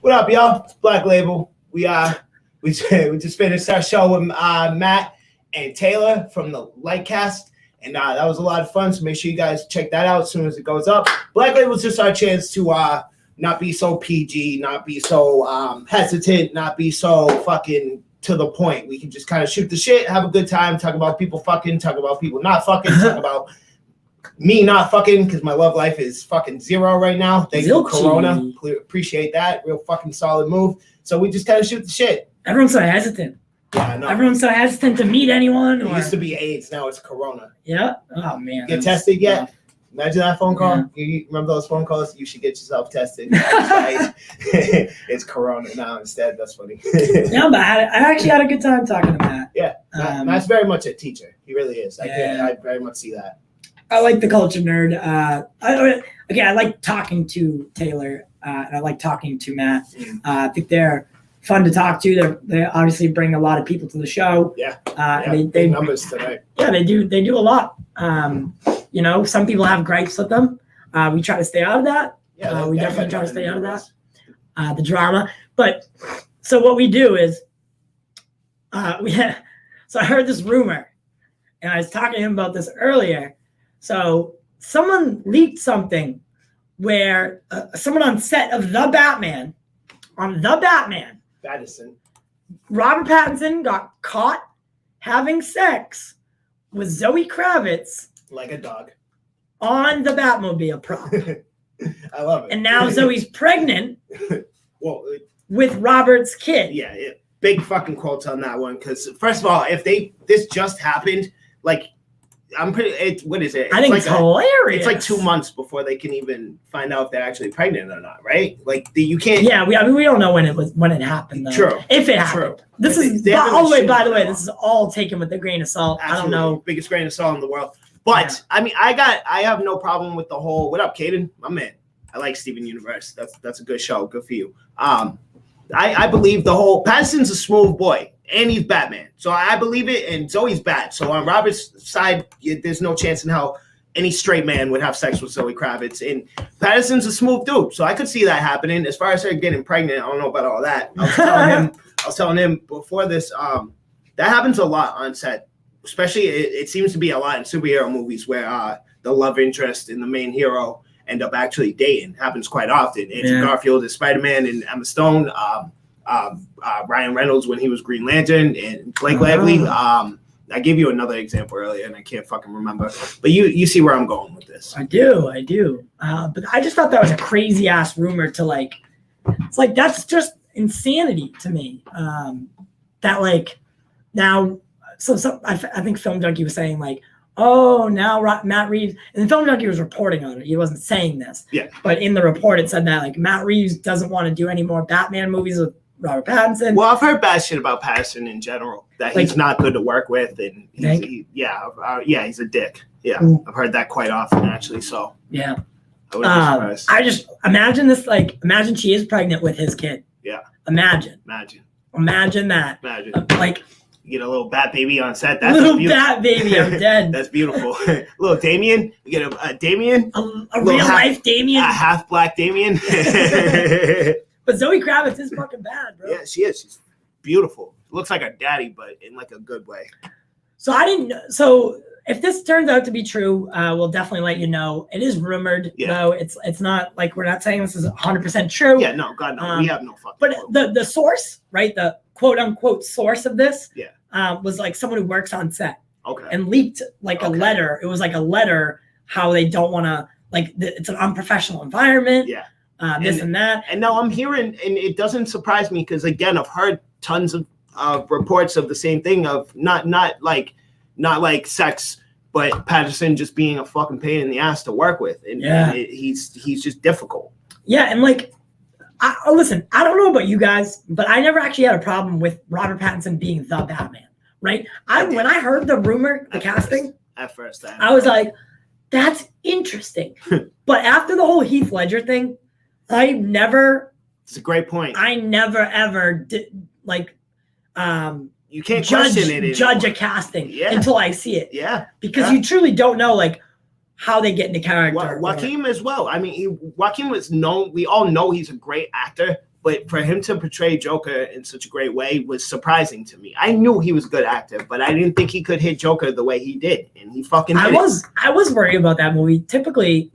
What up, y'all? It's Black Label. We just finished our show with Matt and Taylor from the Lightcast, and that was a lot of fun. So make sure you guys check that out as soon as it goes up. Black Label is just our chance to not be so PG, not be so hesitant, not be so fucking to the point. We can just kind of shoot the shit, have a good time, talk about people fucking, talk about people not fucking, talk about me not fucking, because my love life is fucking zero right now. Thank you, Corona. Appreciate that. Real fucking solid move. So we just kind of shoot the shit. Everyone's so hesitant. Yeah, I know. Everyone's so hesitant to meet anyone. It used to be AIDS. Now it's Corona. Yeah? Oh, man. Get tested yet? Rough. Imagine that phone call. Yeah. You remember those phone calls? You should get yourself tested. It's Corona now instead. That's funny. Yeah, but I actually had a good time talking to Matt. Yeah. Matt's very much a teacher. He really is. I very much see that. I like the culture nerd. I like talking to Taylor, and I like talking to Matt. I think they're fun to talk to. They obviously bring a lot of people to the show. Yeah. They numbers tonight. Yeah, they do a lot. Some people have gripes with them. We try to stay out of that. Yeah, we definitely try to stay out of that. The drama. But so what we do is, so I heard this rumor, and I was talking to him about this earlier. So someone leaked something where someone on set of Batman, Pattinson. Robert Pattinson got caught having sex with Zoe Kravitz like a dog on the Batmobile prop. I love it. And now Zoe's pregnant with Robert's kid. Yeah, big fucking quotes on that one. Because first of all, if this just happened, like, what is it? I think it's hilarious. It's like 2 months before they can even find out if they're actually pregnant or not, right? Like you can't. Yeah, we don't know when it happened though. True. If it happened. This is by the way, this is all taken with a grain of salt. Absolutely. I don't know. Biggest grain of salt in the world. But yeah. I mean, I have no problem with the whole. What up, Caden? My man. I like Steven Universe. That's a good show. Good for you. I believe the whole Pattinson's a smooth boy. And he's Batman. So I believe it, and Zoe's bad. So on Robert's side, there's no chance in hell any straight man would have sex with Zoe Kravitz. And Pattinson's a smooth dude. So I could see that happening. As far as her getting pregnant, I don't know about all that. I was telling him before this, that happens a lot on set. Especially, it seems to be a lot in superhero movies where the love interest and the main hero end up actually dating. Happens quite often. Andrew Garfield is Spider-Man and Emma Stone. Ryan Reynolds when he was Green Lantern, and Blake Lively. I gave you another example earlier, and I can't fucking remember. But you see where I'm going with this. I do. But I just thought that was a crazy ass rumor to like. It's like that's just insanity to me. That like now, I think Film Junkie was saying like, oh, now Matt Reeves, and Film Junkie was reporting on it. He wasn't saying this. Yeah. But in the report, it said that like Matt Reeves doesn't want to do any more Batman movies with Robert Pattinson. Well, I've heard bad shit about Pattinson in general. That he's not good to work with, and he's a dick. Yeah, I've heard that quite often actually. So yeah, I wouldn't be surprised. I just imagine this. Like, imagine she is pregnant with his kid. Yeah. Imagine that. Like. You get a little bat baby on set. That's little bat baby, I'm dead. That's beautiful. Little Damien. You get a Damien. A real life Damien. A half black Damien. But Zoe Kravitz is fucking bad, bro. Yeah, she is. She's beautiful. Looks like her daddy, but in like a good way. So if this turns out to be true, we'll definitely let you know. It is rumored. Yeah. No, it's not like we're not saying this is 100% true. Yeah, no, God, no. We have no fucking. But the source, right? The quote unquote source of this. Yeah. Was like someone who works on set. Okay. And leaked like a letter. It was like a letter how they don't want to it's an unprofessional environment. Yeah. And that. And now I'm hearing, and it doesn't surprise me because again, I've heard tons of reports of the same thing of not like sex, but Patterson just being a fucking pain in the ass to work with, and he's just difficult. Yeah, and like. Listen, I don't know about you guys, but I never actually had a problem with Robert Pattinson being the Batman, right? When I heard the rumor, the casting, at first, I was like, that's interesting. But after the whole Heath Ledger thing, it's a great point. I never ever did you can't judge a casting until I see it. Yeah. Because you truly don't know how they get into character. Joaquin as well. I mean, Joaquin was known. We all know he's a great actor, But for him to portray Joker in such a great way was surprising to me. I knew he was a good actor, but I didn't think he could hit Joker the way he did, and he fucking did. I was worried about that movie. Typically,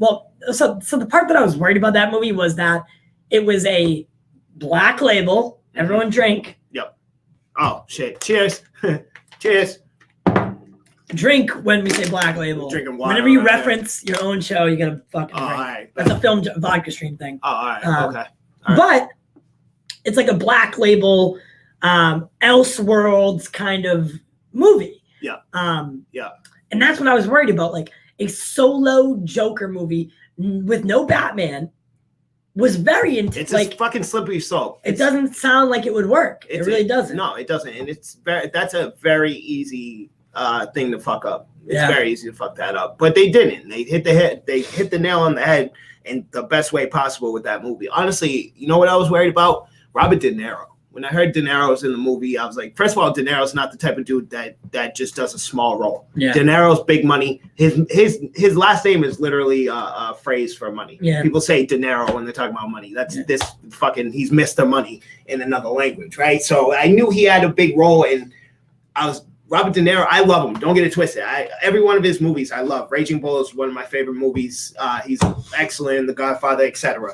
so the part that I was worried about that movie was that it was a black label. Everyone drink. Yep. Oh shit! Cheers. Cheers. Drink when we say black label. Drinking water. Whenever you reference your own show, you gotta fucking drink. All right. That's a film vodka stream thing. Oh, all right. Okay. All right. But it's like a black label, Elseworlds kind of movie. Yeah. Yeah. And that's what I was worried about. Like a solo Joker movie with no Batman was very intense. It's like a fucking slippery slope. It doesn't sound like it would work. It really doesn't. No, it doesn't. And that's a very easy thing to fuck up. It's very easy to fuck that up. But they didn't. They hit the nail on the head in the best way possible with that movie. Honestly, you know what I was worried about? Robert De Niro. When I heard De Niro was in the movie, I was like, first of all, De Niro's not the type of dude that just does a small role. Yeah. De Niro's big money. His last name is literally a phrase for money. Yeah. People say De Niro when they're talking about money. That's this fucking, he's Mr. Money in another language, right? So I knew he had a big role, and Robert De Niro, I love him. Don't get it twisted. Every one of his movies I love. Raging Bull is one of my favorite movies. He's excellent in The Godfather, etc.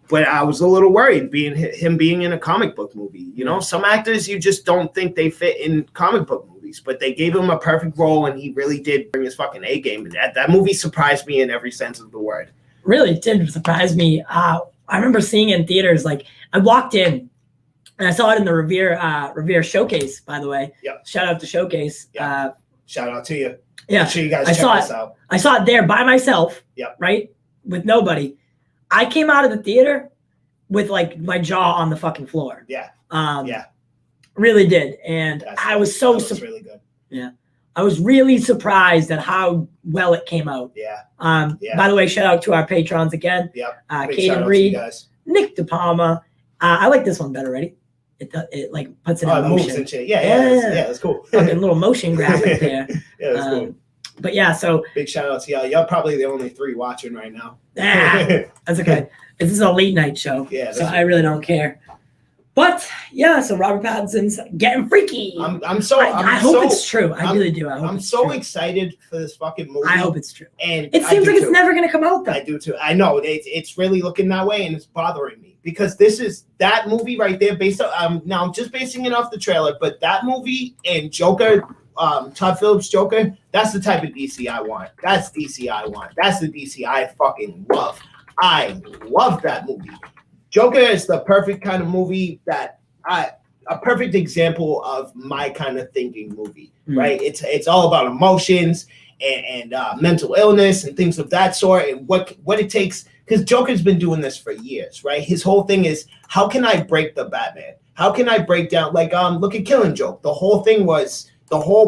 But I was a little worried him being in a comic book movie. You know, some actors you just don't think they fit in comic book movies, but they gave him a perfect role, and he really did bring his fucking A game. And that movie surprised me in every sense of the word. Really did surprise me. I remember seeing it in theaters. Like I walked in, and I saw it in the Revere Showcase. By the way, shout out to Showcase. Shout out to you. Yeah, make sure you guys check this out. I saw it there by myself. Yeah, right, with nobody. I came out of the theater with like my jaw on the fucking floor. Yeah. Really did. And I was so really good. Yeah. I was really surprised at how well it came out. Yeah. By the way, shout out to our patrons again. Yep. Kaden Reed, Nick De Palma. I like this one better already. It like puts it in motion. And shit. Yeah, that's cool. Fucking little motion graphic there. Yeah, that's cool. But yeah, so big shout out to y'all. Y'all probably the only 3 watching right now. That's okay. This is a late night show. Yeah. So I really don't care. But yeah, so Robert Pattinson's getting freaky. I hope it's true. I really do. I'm so excited for this fucking movie. I hope it's true. And it seems like it's never gonna come out though. I do too. I know it's really looking that way, and it's bothering me because this is that movie right there based on now I'm just basing it off the trailer, but that movie and Joker, Todd Phillips' Joker, that's the type of DC I want. That's DC I want. That's the DC I fucking love. I love that movie. Joker is the perfect kind of movie a perfect example of my kind of thinking movie, right? It's all about emotions and mental illness and things of that sort, and what it takes, because Joker's been doing this for years, right? His whole thing is, how can I break the Batman? How can I break down, like, look at Killing Joke. The whole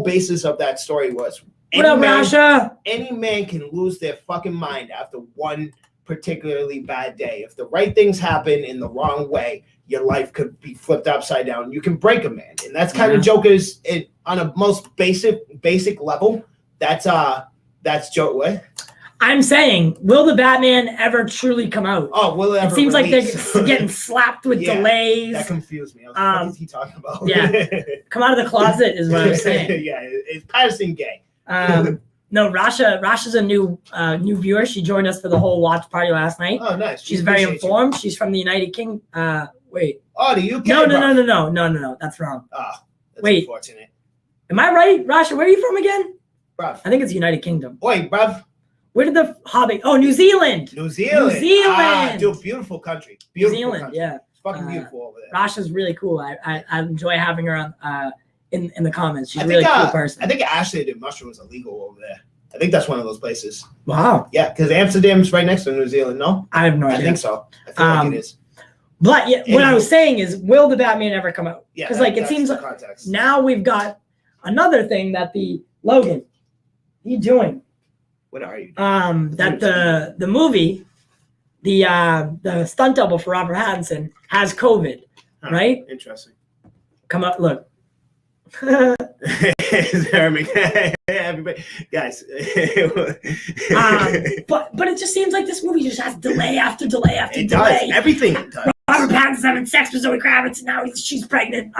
basis of that story was, any man can lose their fucking mind after one particularly bad day. If the right things happen in the wrong way, your life could be flipped upside down. You can break a man, and that's kind of Joker's on a most basic level. That's Joker. What? I'm saying, will the Batman ever truly come out? Oh, will it ever? It seems release? Like they're getting slapped with delays. That confused me. I was like, what is he talking about? Yeah, come out of the closet is what I'm saying. Yeah, is Patterson gay? No, Rasha's a new viewer. She joined us for the whole watch party last night. Oh, nice. She's very informed. She's from the United Kingdom. Wait. Oh, the UK. No. That's wrong. Oh, that's wait. Unfortunate. Am I right, Rasha? Where are you from again? Bruv. I think it's United Kingdom. Wait, bruv. Where did the Hobbit? Oh, New Zealand. Dude, beautiful country. Beautiful New Zealand, country. Yeah. It's fucking beautiful over there. Rasha's really cool. I enjoy having her on in the comments. She's a really cool person. I think Ashley did mushrooms illegal over there. I think that's one of those places. Wow. Yeah, because Amsterdam's right next to New Zealand, no? I have no idea. I think so. I feel like it is. But yeah, what I was saying is, will the Batman ever come out? Yeah, because it seems like now we've got another thing that Logan, what are you doing? What are you doing? That the movie, the stunt double for Robert Pattinson has COVID, right? Interesting. Come up, look. Everybody, guys. But it just seems like this movie just has delay after delay after delay. Does everything. It does. Robert Pattinson's having sex with Zoe Kravitz, and now she's pregnant.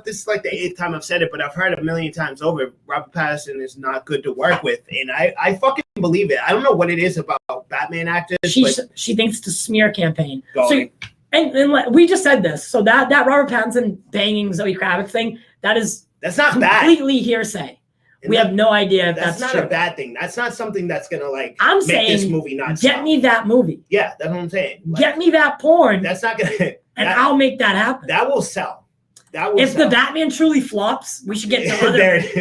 This is like the 8th time I've said it, but I've heard it a million times over. Robert Pattinson is not good to work with, and I fucking believe it. I don't know what it is about Batman actors. She thinks it's a smear campaign. So, and we just said this. So that Robert Pattinson banging Zoe Kravitz thing, that's not completely hearsay. We have no idea if that's not true. a bad thing. That's not something that's gonna make saying, this movie not get stop. me that movie. Yeah, that's what I'm saying. Get me that porn. That's not gonna. I'll make that happen. That will sell. If the Batman truly flops, we should get the other.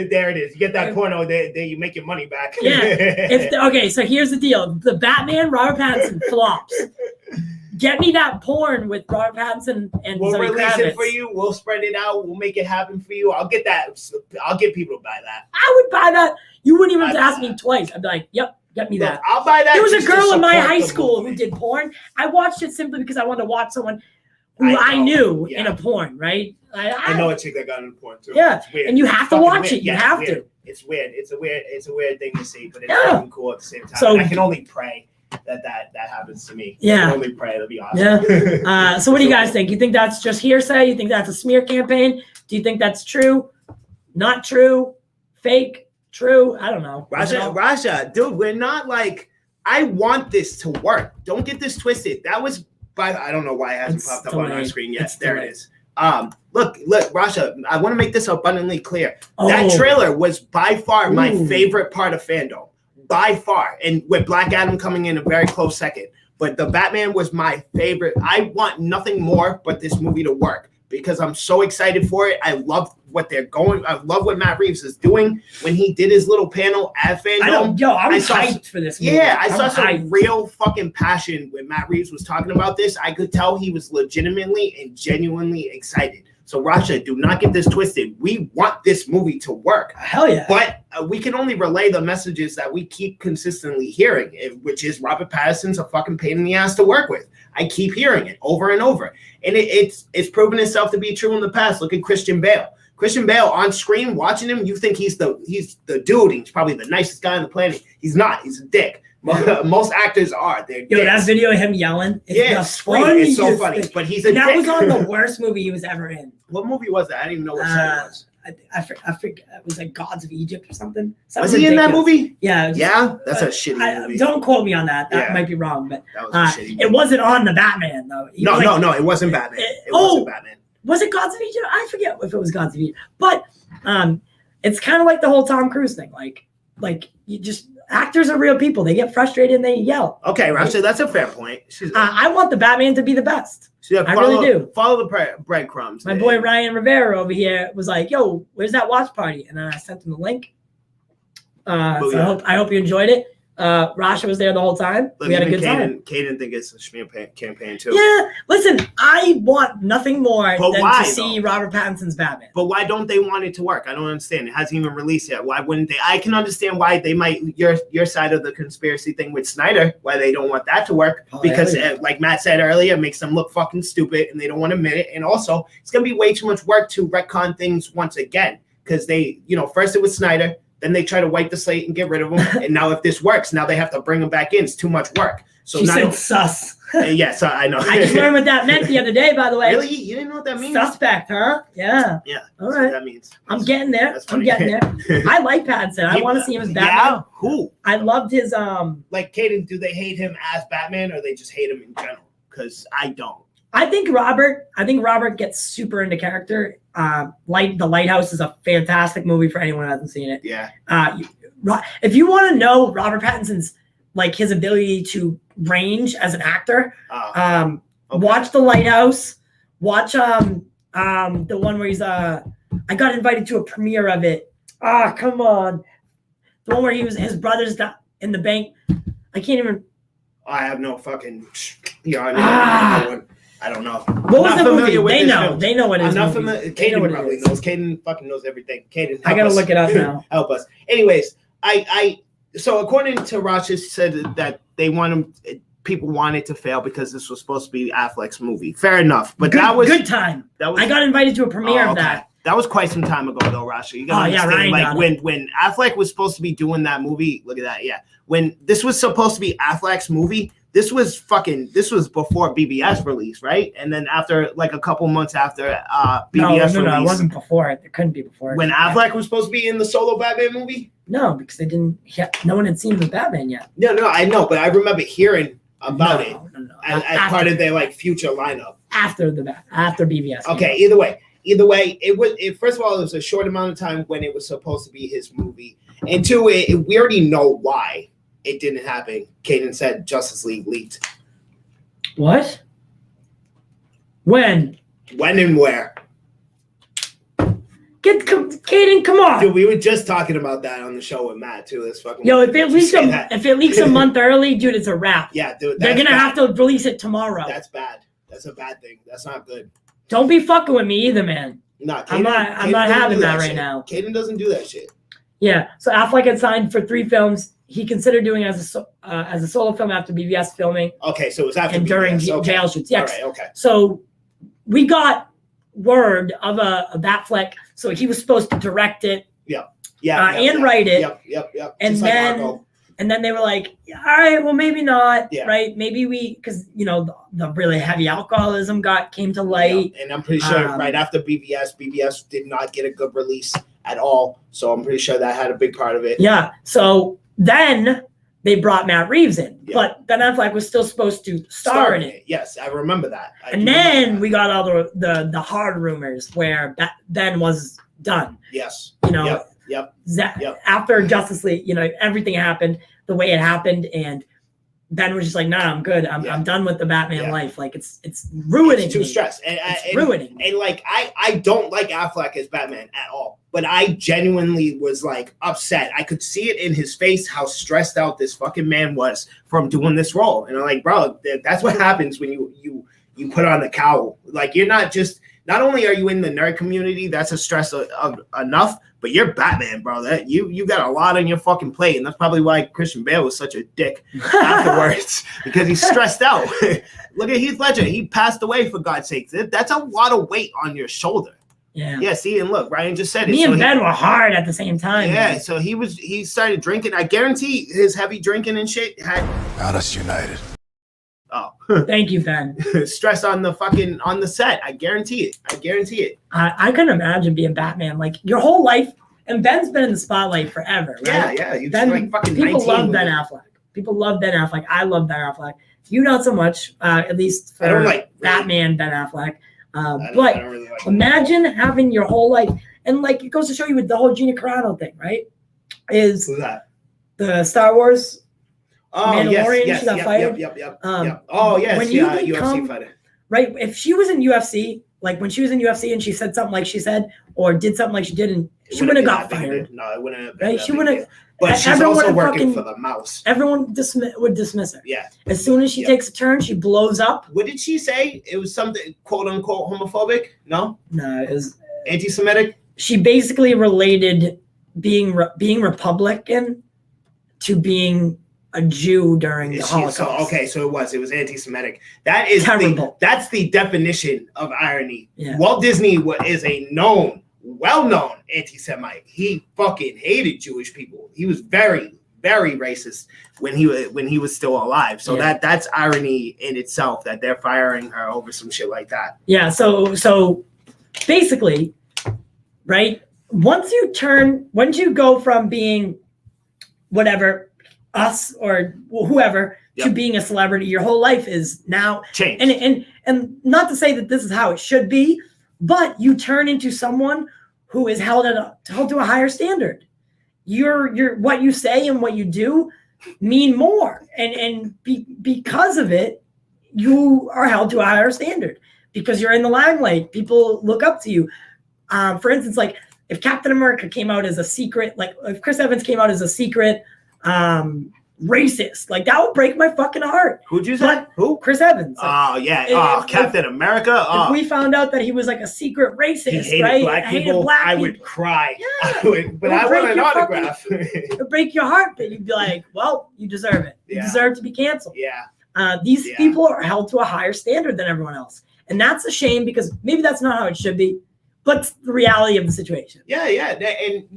there it is. You get that porno. There you make your money back. Yeah. Okay, so here's the deal: the Batman Robert Pattinson flops. Get me that porn with Robert Pattinson and we'll Zoe release Kravitz. it for you. We'll spread it out. We'll make it happen for you. I'll get that. I'll get people to buy that. I would buy that. You wouldn't even have to ask me twice. I'd be like, "Yep, get me that." I'll buy that. There was a girl in my high school who did porn. I watched it simply because I wanted to watch someone who I knew in a porn. Right? I know a chick that got in porn too. Yeah, and you have to watch it. You have to. It's weird. It's a weird thing to see, but it's fucking cool at the same time. So I can only pray that happens to me. Yeah. I can only pray. That'd be awesome. Yeah. So what do you guys think? You think that's just hearsay? You think that's a smear campaign? Do you think that's true? Not true? Fake? True? I don't know. Raja, dude, we're not like, I want this to work. Don't get this twisted. That was I don't know why it hasn't popped up on our screen yet. There it is. Look, Raja, I want to make this abundantly clear. That trailer was by far my favorite part of fandom. By far. And with Black Adam coming in a very close second. But the Batman was my favorite. I want nothing more but this movie to work because I'm so excited for it. I love what they're going. I love what Matt Reeves is doing when he did his little panel at fandom. I'm hyped for this movie. Yeah, I saw some real fucking passion when Matt Reeves was talking about this. I could tell he was legitimately and genuinely excited. So, Rasha, do not get this twisted. We want this movie to work. Hell yeah. But we can only relay the messages that we keep consistently hearing, which is Robert Pattinson's a fucking pain in the ass to work with. I keep hearing it over and over. And it's proven itself to be true in the past. Look at Christian Bale. Christian Bale on screen, watching him, you think he's the dude. He's probably the nicest guy on the planet. He's not. He's a dick. Most actors are. That video of him yelling. It's so funny. But he's a dick. That was on the worst movie he was ever in. What movie was that? I didn't even know what show it was. I forget. It was like Gods of Egypt or something. Was he in that movie? Yeah. That's a shitty movie. Don't quote me on that. That might be wrong. But that was a shitty movie. It wasn't on the Batman though. No, it wasn't Batman. It wasn't Batman. Was it Gods of Egypt? I forget if it was Gods of Egypt. But it's kind of like the whole Tom Cruise thing. Like you just actors are real people. They get frustrated and they yell. Okay, Rasha, that's a fair point. I want the Batman to be the best. I really do. Follow the breadcrumbs. My boy Ryan Rivera over here was like, "Yo, where's that watch party?" And then I sent him the link. So I hope you enjoyed it. Rasha was there the whole time. We had a good time. Caden think it's a smear campaign too. Yeah, listen, I want nothing more than to see Robert Pattinson's Batman. But why don't they want it to work? I don't understand. It hasn't even released yet. Why wouldn't they? I can understand why they might. Your side of the conspiracy thing with Snyder, why they don't want that to work because, like Matt said earlier, it makes them look fucking stupid and they don't want to admit it. And also, it's gonna be way too much work to retcon things once again because they, first it was Snyder. Then they try to wipe the slate and get rid of them. And now if this works, now they have to bring them back in. It's too much work. So she said sus. Yes, I know. I just learned what that meant the other day, by the way. Really? You didn't know what that means? Suspect, huh? Yeah. Yeah. All right. That means. I'm getting there. I'm getting there. I like Pattinson. I want to see him as Batman. Yeah? Who? I loved his Like, Caden, do they hate him as Batman or they just hate him in general? Because I don't. I think Robert gets super into character. The Lighthouse is a fantastic movie for anyone who hasn't seen it. Yeah. If you want to know Robert Pattinson's his ability to range as an actor, watch The Lighthouse. Watch the one where he's I got invited to a premiere of it. Come on, the one where his brother's in the bank. I can't even. I have no fucking. I don't know. What was the movie? They know. They know what it is. I'm not familiar. Caden probably knows. Caden fucking knows everything. Caden, I gotta look it up now. Help us. Anyways, so according to Rochester said that they want him. People wanted to fail because this was supposed to be Affleck's movie. Fair enough, but that was good time. I got invited to a premiere of that. That was quite some time ago, though, Rasha. You gotta understand, when Affleck was supposed to be doing that movie. Look at that, yeah. When this was supposed to be Affleck's movie, this was before BBS release, right? And then after like a couple months after BBS no, release. it wasn't before it. It couldn't be before it. When Affleck was supposed to be in the solo Batman movie? No, because they didn't. No one had seen the Batman yet. No, I know, but I remember hearing about it No. as part of their like future lineup. After BBS. Okay, either way, it first of all, it was a short amount of time when it was supposed to be his movie, and two, we already know why it didn't happen. Caden said Justice League leaked. What? When and where? Caden, come on. Dude, we were just talking about that on the show with Matt too. This fucking Yo, if it leaks a month early, dude, it's a wrap. Yeah, dude, they're gonna have to release it tomorrow. That's bad. That's a bad thing. That's not good. Don't be fucking with me either, man. No, I'm not having that right now. Caden doesn't do that shit. Yeah. So Affleck had signed for 3 films. He considered doing it as a solo film after BBS filming. Okay, so it was after and BBS. During Okay. jail shoots. Yes. All right, okay. So we got word of a Batfleck. So he was supposed to direct it. And write it. Yep. And then they were like, all right, well, maybe not, right? Maybe because, the really heavy alcoholism came to light. Yeah. And I'm pretty sure right after BBS did not get a good release at all. So I'm pretty sure that had a big part of it. Yeah. So then they brought Matt Reeves in. Yeah. But Ben Affleck was still supposed to star in it. Yes, I remember that. And then we got all the hard rumors where Ben was done. Yes. Yep. After Justice League, everything happened the way it happened, and Ben was just like, "Nah, I'm good. I'm done with the Batman life. Like it's ruining. It's too stressed. It's ruining. And like I don't like Affleck as Batman at all. But I genuinely was like upset. I could see it in his face how stressed out this fucking man was from doing this role. And I'm like, bro, that's what happens when you put on the cowl. Like you're not only are you in the nerd community, that's a stress of enough, but you're Batman, bro. That you got a lot on your fucking plate, and that's probably why Christian Bale was such a dick afterwards because he's stressed out. Look at Heath Ledger; he passed away for God's sake. That's a lot of weight on your shoulder. Yeah. See, and look, Ryan just said it. Me and Ben were hard at the same time. Yeah, man. so he started drinking. I guarantee his heavy drinking and shit had us united. Oh, thank you, Ben. Stress on the set. I guarantee it. I couldn't imagine being Batman like your whole life. And Ben's been in the spotlight forever, right? Yeah. You Ben, like fucking people 19 love Ben Affleck. People love Ben Affleck. I love Ben Affleck. You not so much, at least for I don't like Batman Ben Affleck. I don't really like imagine having your whole life, and like it goes to show you with the whole Gina Carano thing, right? Who's that? The Star Wars. Mandalorian, yes, she got fired. Yep. Oh yes, when you UFC fighter. Right, if she was in UFC, like when she was in UFC and she said something like she said, or did something like she did, and she wouldn't have got fired. No, it wouldn't have. Right, she wouldn't have. But she's also working for the mouse. Everyone would dismiss her. Yeah. As soon as she takes a turn, she blows up. What did she say? It was something quote unquote homophobic. No, it was anti-Semitic. She basically related being Republican to being a Jew during the Holocaust. So it was anti-Semitic. That is terrible. That's the definition of irony. Yeah. Walt Disney is a well-known anti-Semite. He fucking hated Jewish people. He was very, very racist when he was still alive. So that's irony in itself that they're firing her over some shit like that. Yeah. So basically, right? Once you go from being whatever, us or whoever, to being a celebrity, your whole life is now changed. And not to say that this is how it should be, but you turn into someone who is held to a higher standard. Your what you say and what you do mean more, and because of it, you are held to a higher standard because you're in the limelight. People look up to you. For instance, like if Captain America came out as a secret, like if Chris Evans came out as a secret racist, like that would break my fucking heart. Who'd you say? Who? Chris Evans. Oh yeah. Captain America. If we found out that he was like a secret racist, he hated right? Black people, I would cry. Yeah. But I want an autograph. It would break your heart, but you'd be like, well, you deserve it. You deserve to be canceled. Yeah. These people are held to a higher standard than everyone else. And that's a shame because maybe that's not how it should be, but it's the reality of the situation. Yeah. And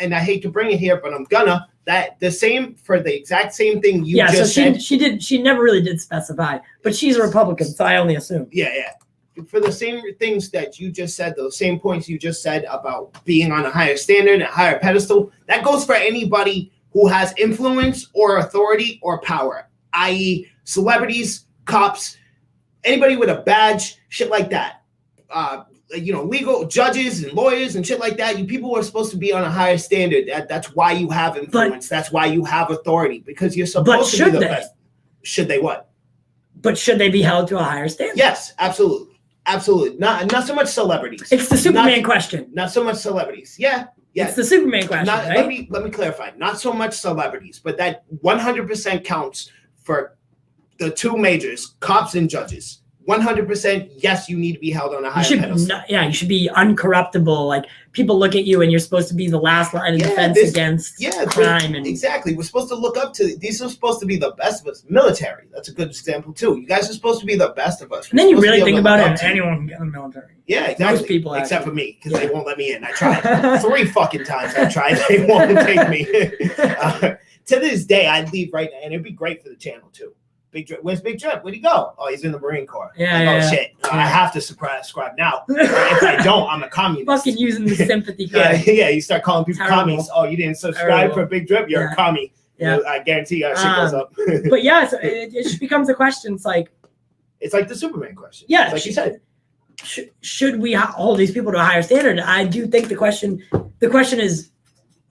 and I hate to bring it here, but I'm gonna. That the same for the exact same thing you just so said. she never really did specify, but she's a Republican, so I only assume. Yeah. For the same things that you just said, those same points you just said about being on a higher standard, a higher pedestal, that goes for anybody who has influence or authority or power, i.e. celebrities, cops, anybody with a badge, shit like that. Legal judges and lawyers and shit like that. You people are supposed to be on a higher standard. That's why you have influence. That's why you have authority, because you're supposed to be the best. Should they what? But should they be held to a higher standard? Yes, absolutely. Absolutely. Not so much celebrities. It's the Superman question. Not so much celebrities. Yeah. It's the Superman question, right? Let me clarify. Not so much celebrities, but that 100% counts for the two majors, cops and judges. 100%, yes, you need to be held on a higher pedestal. You should be uncorruptible. Like, people look at you and you're supposed to be the last line of defense against crime. Exactly. We're supposed to look up to, these are supposed to be the best of us. Military, that's a good example too. You guys are supposed to be the best of us. And then you really think about it, anyone can get in the military. Yeah, exactly. Most people except for me, because they won't let me in. I tried 3 fucking times. I tried. They won't take me. To this day, I'd leave right now, and it'd be great for the channel too. Big Drip. Where's Big Drip? Where'd he go? Oh, he's in the Marine Corps. Shit. I have to subscribe now. If I don't, I'm a communist. Fucking using the sympathy card. Yeah. You start calling people commies. Oh, you didn't subscribe for Big Drip? You're a commie. Yeah. I guarantee you shit goes up. But yeah, so it just becomes a question. It's like the Superman question. Yeah. Like you said. Should we hold these people to a higher standard? I do think the question is,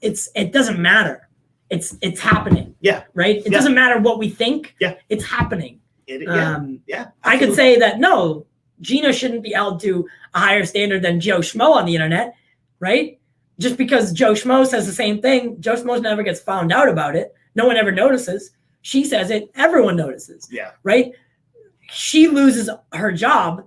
it doesn't matter. It's happening. Yeah. Right? It doesn't matter what we think. Yeah. It's happening. I could say that, no, Gina shouldn't be held to a higher standard than Joe Schmo on the internet, right? Just because Joe Schmo says the same thing, Joe Schmo never gets found out about it. No one ever notices. She says it, everyone notices. Yeah. Right? She loses her job.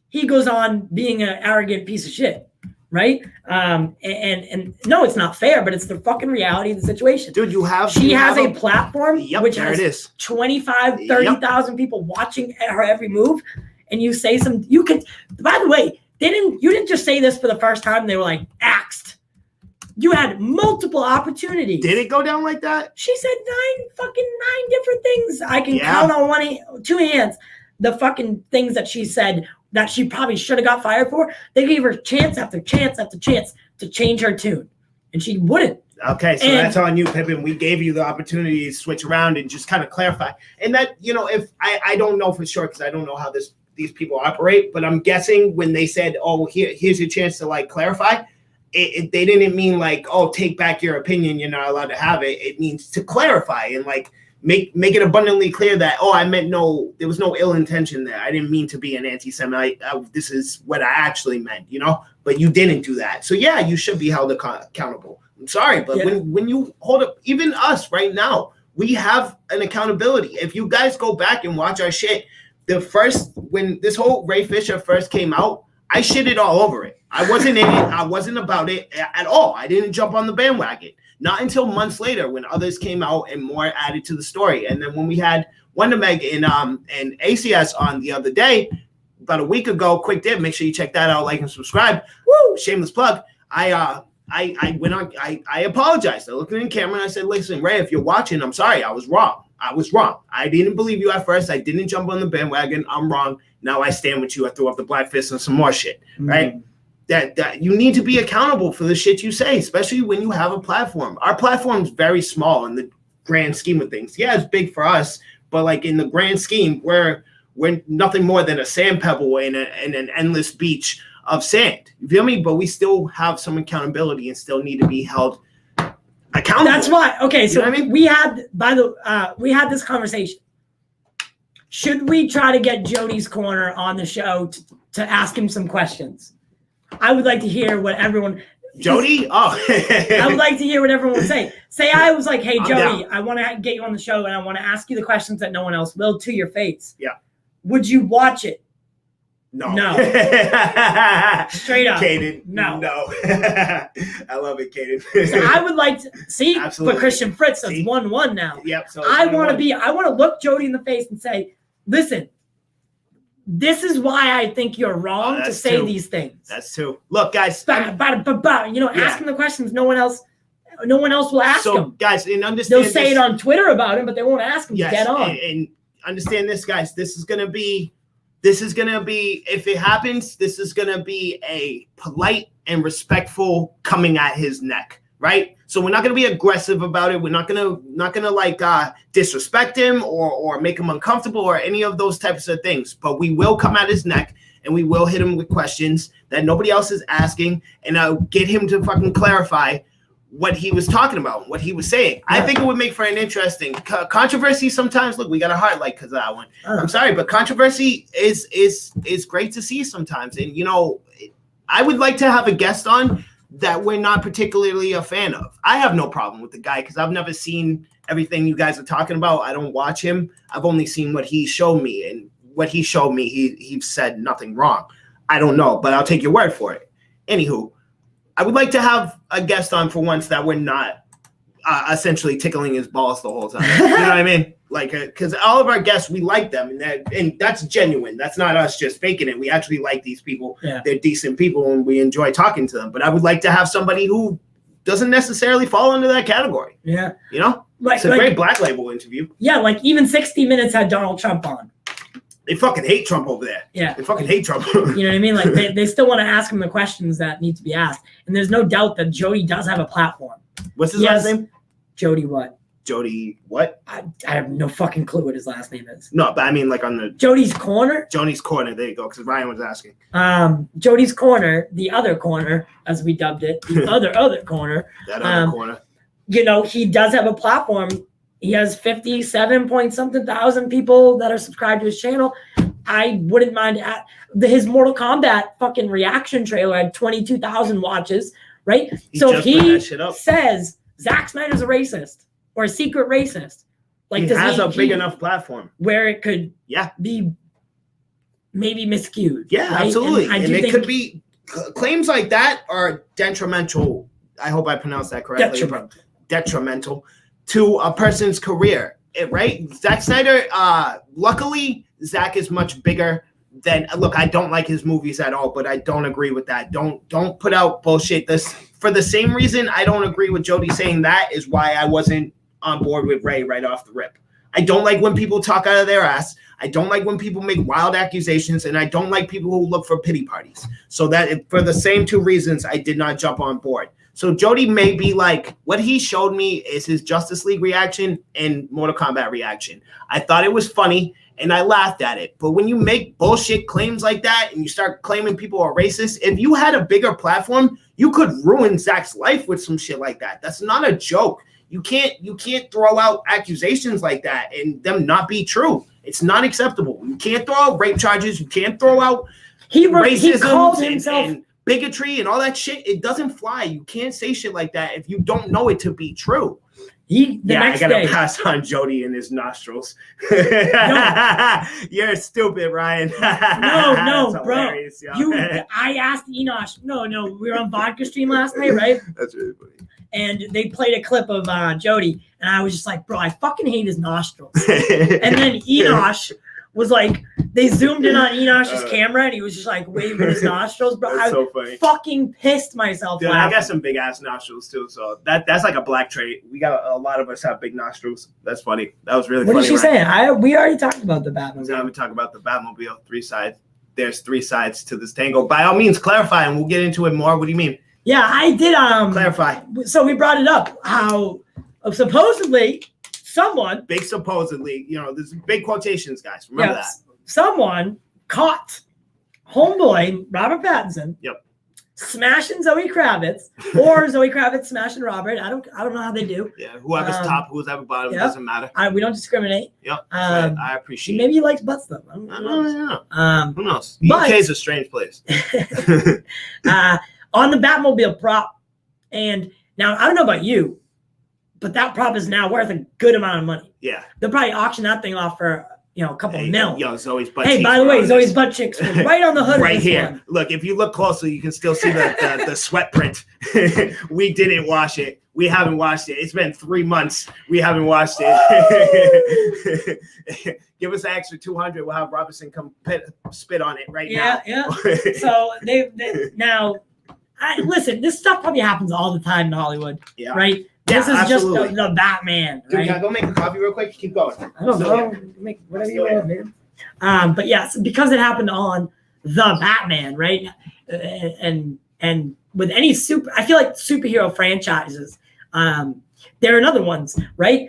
He goes on being an arrogant piece of shit. Right? And no, it's not fair, but it's the fucking reality of the situation. Dude, she has a platform which has 25, 30,000 people watching her every move. And you say by the way, you didn't just say this for the first time. They were like axed. You had multiple opportunities. Did it go down like that? She said 9 different things. I can count on 2 hands the fucking things that she said that she probably should have got fired for. They gave her chance after chance after chance to change her tune, and she wouldn't. Okay, so that's on you, Pippin. We gave you the opportunity to switch around and just kind of clarify. And that, if I don't know for sure, because I don't know how these people operate, but I'm guessing when they said, "Oh, here's your chance to clarify," they didn't mean take back your opinion. You're not allowed to have it. It means to clarify and make it abundantly clear that, I meant there was no ill intention there. I didn't mean to be an anti-Semite. This is what I actually meant, but you didn't do that. So yeah, you should be held accountable. I'm sorry, but when you hold up, even us right now, we have an accountability. If you guys go back and watch our shit, when this whole Ray Fisher first came out, I shitted all over it. I wasn't in it. I wasn't about it at all. I didn't jump on the bandwagon. Not until months later when others came out and more added to the story. And then when we had Wonder Meg and ACS on the other day, about a week ago, quick dip, make sure you check that out, like and subscribe. Woo! Shameless plug. I went on, I apologized. I looked in the camera and I said, listen, Ray, if you're watching, I'm sorry. I was wrong. I didn't believe you at first. I didn't jump on the bandwagon. I'm wrong. Now I stand with you. I threw up the black fist and some more shit, right? That you need to be accountable for the shit you say, especially when you have a platform. Our platform is very small in the grand scheme of things. Yeah, it's big for us, but in the grand scheme, we're nothing more than a sand pebble in an endless beach of sand. You feel me? But we still have some accountability and still need to be held accountable. That's why. Okay, so I mean? we had this conversation. Should we try to get Jody's Corner on the show to ask him some questions? I would like to hear what everyone. Jody? Oh. I would like to hear what everyone would say. Say I was like, hey, Jody, I want to get you on the show and I want to ask you the questions that no one else will to your face. Yeah. Would you watch it? No. Straight up. Kaden. No. I love it, Kaden. So I would like to see, absolutely. But Christian Fritz is 1-1 now. Yep. So I want to look Jody in the face and say, listen, this is why I think you're wrong to say these things. That's 2. Look, guys. Ask him the questions no one else no one else will ask him. Guys, and understand they'll say it on Twitter about him, but they won't ask him to get on. And understand this, guys. This is gonna be, if it happens, this is gonna be a polite and respectful coming at his neck, right? So we're not gonna be aggressive about it. We're not gonna like disrespect him or make him uncomfortable or any of those types of things. But we will come at his neck and we will hit him with questions that nobody else is asking, and I'll get him to fucking clarify what he was talking about, what he was saying. Yeah. I think it would make for an interesting controversy sometimes. Look, we got a highlight because of that one. I'm sorry, but controversy is great to see sometimes. And, you know, I would like to have a guest on that we're not particularly a fan of. I have no problem with the guy because I've never seen everything you guys are talking about. I don't watch him. I've only seen what he showed me, and what he showed me, he said nothing wrong. I don't know, but I'll take your word for it. Anywho, I would like to have a guest on for once that we're not essentially tickling his balls the whole time. You know what I mean? Like, because all of our guests, we like them, and that's genuine. That's not us just faking it. We actually like these people. Yeah. They're decent people, and we enjoy talking to them. But I would like to have somebody who doesn't necessarily fall into that category. Yeah. You know? It's a great Black Label interview. Yeah, like even 60 Minutes had Donald Trump on. They fucking hate Trump over there. Yeah. They fucking hate Trump. You know what I mean? Like they still want to ask him the questions that need to be asked. And there's no doubt that Jody does have a platform. What's his last name? Jody what? Jody what? I have no fucking clue what his last name is. No, but I mean like on the Jody's Corner? Jody's Corner, there you go, because Ryan was asking. Jody's Corner, the other corner, as we dubbed it, the other corner. That other corner. You know, he does have a platform. He has 57 point something thousand people that are subscribed to his channel. I wouldn't mind his Mortal Kombat fucking reaction trailer had 22,000 watches, right? So if he says Zack Snyder's a racist or a secret racist, like he has a big enough platform where it could be maybe miscued. Yeah, right? Absolutely. And it could be claims like that are detrimental. I hope I pronounced that correctly. Detrimental to a person's career, right? Zack Snyder, luckily, Zack is much bigger than, look, I don't like his movies at all, but I don't agree with that. Don't put out bullshit. This, for the same reason I don't agree with Jody saying that is why I wasn't on board with Ray right off the rip. I don't like when people talk out of their ass. I don't like when people make wild accusations, and I don't like people who look for pity parties. So that, for the same two reasons, I did not jump on board. So Jody may be like, what he showed me is his Justice League reaction and Mortal Kombat reaction. I thought it was funny, and I laughed at it. But when you make bullshit claims like that and you start claiming people are racist, if you had a bigger platform, you could ruin Zack's life with some shit like that. That's not a joke. You can't throw out accusations like that and them not be true. It's not acceptable. You can't throw out rape charges. You can't throw out racism and bigotry and all that shit. It doesn't fly. You can't say shit like that if you don't know it to be true. I gotta pass on Jody in his nostrils. No. You're stupid, Ryan. No, bro. I asked Enosh. No, we were on Vodka Stream last night, right? That's really funny. And they played a clip of Jody, and I was just like, bro, I fucking hate his nostrils. And then Enosh was like, they zoomed in on Enosh's camera, and he was just like waving his nostrils, bro. That's so funny. Fucking pissed myself. Dude, I got some big ass nostrils too, so that's like a black trait. We got a lot of us have big nostrils. That's funny. That was really funny. What is she saying? We already talked about the Batmobile. Now we talk about the Batmobile. 3 sides. There's 3 sides to this tango. By all means, clarify, and we'll get into it more. What do you mean? Yeah, I did. Clarify. So we brought it up. How supposedly someone. Big supposedly. You know, there's big quotations, guys. Remember that. Someone caught homeboy Robert Pattinson. Yep. Smashing Zoe Kravitz, or Zoe Kravitz smashing Robert. I don't know how they do. Yeah, whoever's top, whoever bottom, doesn't matter. We don't discriminate. Yep. I appreciate. Maybe he likes butt stuff. I don't know. Who knows? The UK is a strange place. On the Batmobile prop, and now I don't know about you, but that prop is now worth a good amount of money. Yeah. They'll probably auction that thing off for a couple mil. Yo, Zoe's butt. Hey, by the way, Zoe's butt cheeks was right on the hood. Right of this here. one. Look, if you look closely, you can still see the sweat print. We didn't wash it. We haven't washed it. It's been 3 months. We haven't washed it. Give us an extra 200. We'll have Robinson come spit on it right now. Yeah. So they now, listen, this stuff probably happens all the time in Hollywood, right? This is absolutely. just the Batman, Dude, right? can I go make a coffee real quick? Keep going. I don't know. Make whatever you want, man. But yes, because it happened on the Batman, right? And with any I feel like superhero franchises, there are other ones, right?